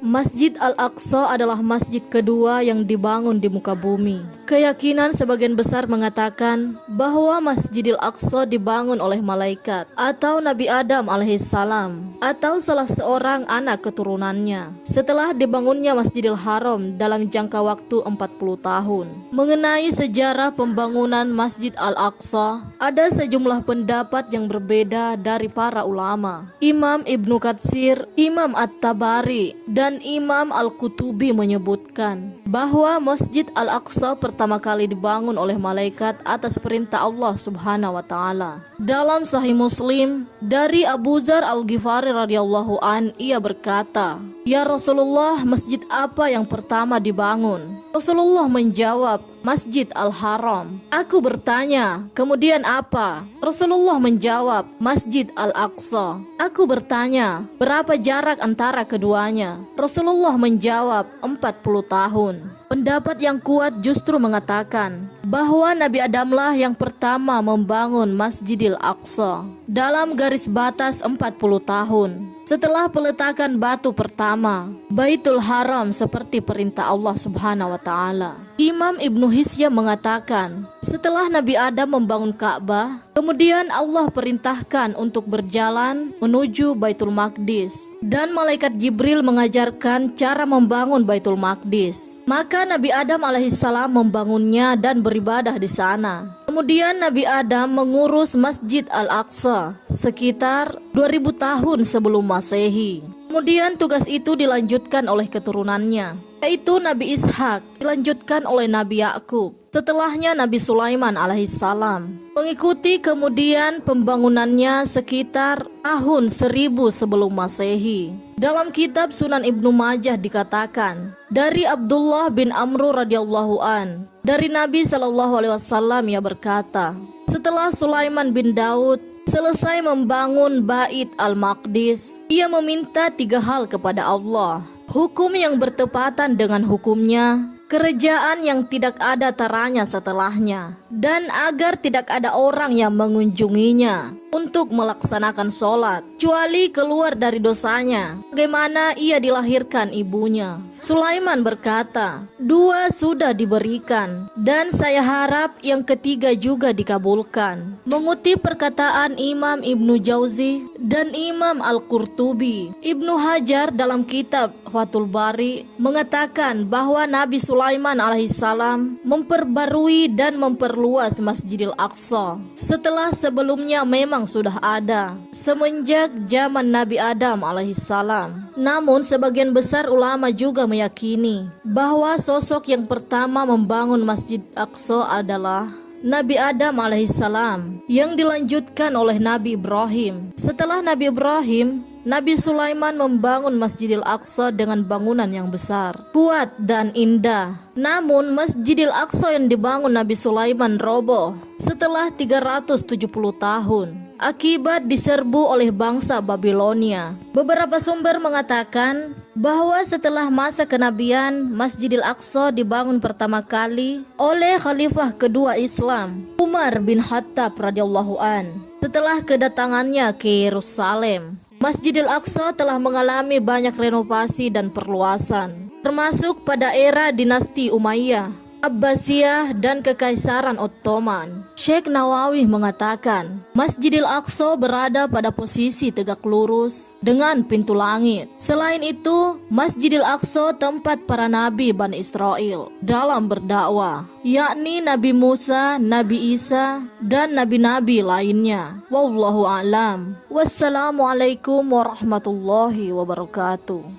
Masjid Al-Aqsa adalah masjid kedua yang dibangun di muka bumi. Keyakinan sebagian besar mengatakan bahwa Masjidil Aqsa dibangun oleh malaikat atau Nabi Adam alaihissalam atau salah seorang anak keturunannya setelah dibangunnya Masjidil Haram dalam jangka waktu 40 tahun. Mengenai sejarah pembangunan Masjid Al-Aqsa, ada sejumlah pendapat yang berbeda dari para ulama. Imam Ibnu Katsir, Imam At-Tabari, dan Imam Al-Qutubi menyebutkan bahwa Masjid Al-Aqsa pertama kali dibangun oleh malaikat atas perintah Allah Subhanahu wa taala. Dalam Sahih Muslim dari Abu Dzar Al-Ghifari radhiyallahu an, ia berkata, "Ya Rasulullah, masjid apa yang pertama dibangun?" Rasulullah menjawab, "Masjid Al-Haram." Aku bertanya, "Kemudian apa?" Rasulullah menjawab, "Masjid Al-Aqsa." Aku bertanya, "Berapa jarak antara keduanya?" Rasulullah menjawab, 40 tahun. Pendapat yang kuat justru mengatakan bahwa Nabi Adamlah yang pertama membangun Masjidil Aqsa dalam garis batas 40 tahun. Setelah peletakan batu pertama, Baitul Haram seperti perintah Allah Subhanahu wa taala. Imam Ibnu Hisyam mengatakan, setelah Nabi Adam membangun Ka'bah, kemudian Allah perintahkan untuk berjalan menuju Baitul Maqdis dan malaikat Jibril mengajarkan cara membangun Baitul Maqdis. Maka Nabi Adam alaihissalam membangunnya dan beribadah di sana. Kemudian Nabi Adam mengurus Masjid Al-Aqsa sekitar 2000 tahun sebelum Masehi. Kemudian tugas itu dilanjutkan oleh keturunannya, yaitu Nabi Ishak, dilanjutkan oleh Nabi Yakub. Setelahnya Nabi Sulaiman alaihissalam. Mengikuti kemudian pembangunannya sekitar tahun 1000 sebelum Masehi. Dalam kitab Sunan Ibnu Majah dikatakan dari Abdullah bin Amr radhiyallahu an, dari Nabi sallallahu alaihi wasallam, ia berkata, setelah Sulaiman bin Daud selesai membangun Bait Al-Maqdis, ia meminta 3 hal kepada Allah: hukum yang bertepatan dengan hukumnya, kerajaan yang tidak ada taranya setelahnya, dan agar tidak ada orang yang mengunjunginya untuk melaksanakan sholat kecuali keluar dari dosanya, bagaimana ia dilahirkan ibunya. Sulaiman berkata, 2 sudah diberikan, dan saya harap yang ketiga juga dikabulkan. Mengutip perkataan Imam Ibnu Jauzi dan Imam Al-Qurtubi, Ibnu Hajar dalam kitab Fathul Bari mengatakan bahwa Nabi Sulaiman alaihissalam memperbarui dan memperluas Masjidil Aqsa setelah sebelumnya memang sudah ada semenjak zaman Nabi Adam alaihissalam. Namun sebagian besar ulama juga meyakini bahwa sosok yang pertama membangun Masjid Aqsa adalah Nabi Adam alaihissalam yang dilanjutkan oleh Nabi Ibrahim. Setelah Nabi Ibrahim, Nabi Sulaiman membangun Masjidil Aqsa dengan bangunan yang besar, kuat dan indah. Namun Masjidil Aqsa yang dibangun Nabi Sulaiman roboh setelah 370 tahun akibat diserbu oleh bangsa Babilonia. Beberapa sumber mengatakan bahwa setelah masa kenabian, Masjidil Aqsa dibangun pertama kali oleh khalifah kedua Islam, Umar bin Khattab radhiyallahu an. Setelah kedatangannya ke Yerusalem, Masjidil Aqsa telah mengalami banyak renovasi dan perluasan, termasuk pada era dinasti Umayyah, Abbasiyah, dan Kekaisaran Ottoman. Syekh Nawawi mengatakan, Masjidil Aqsa berada pada posisi tegak lurus dengan pintu langit. Selain itu, Masjidil Aqsa tempat para nabi Bani Israel dalam berdakwah, yakni Nabi Musa, Nabi Isa, dan nabi-nabi lainnya. Wallahu a'lam. Wassalamualaikum warahmatullahi wabarakatuh.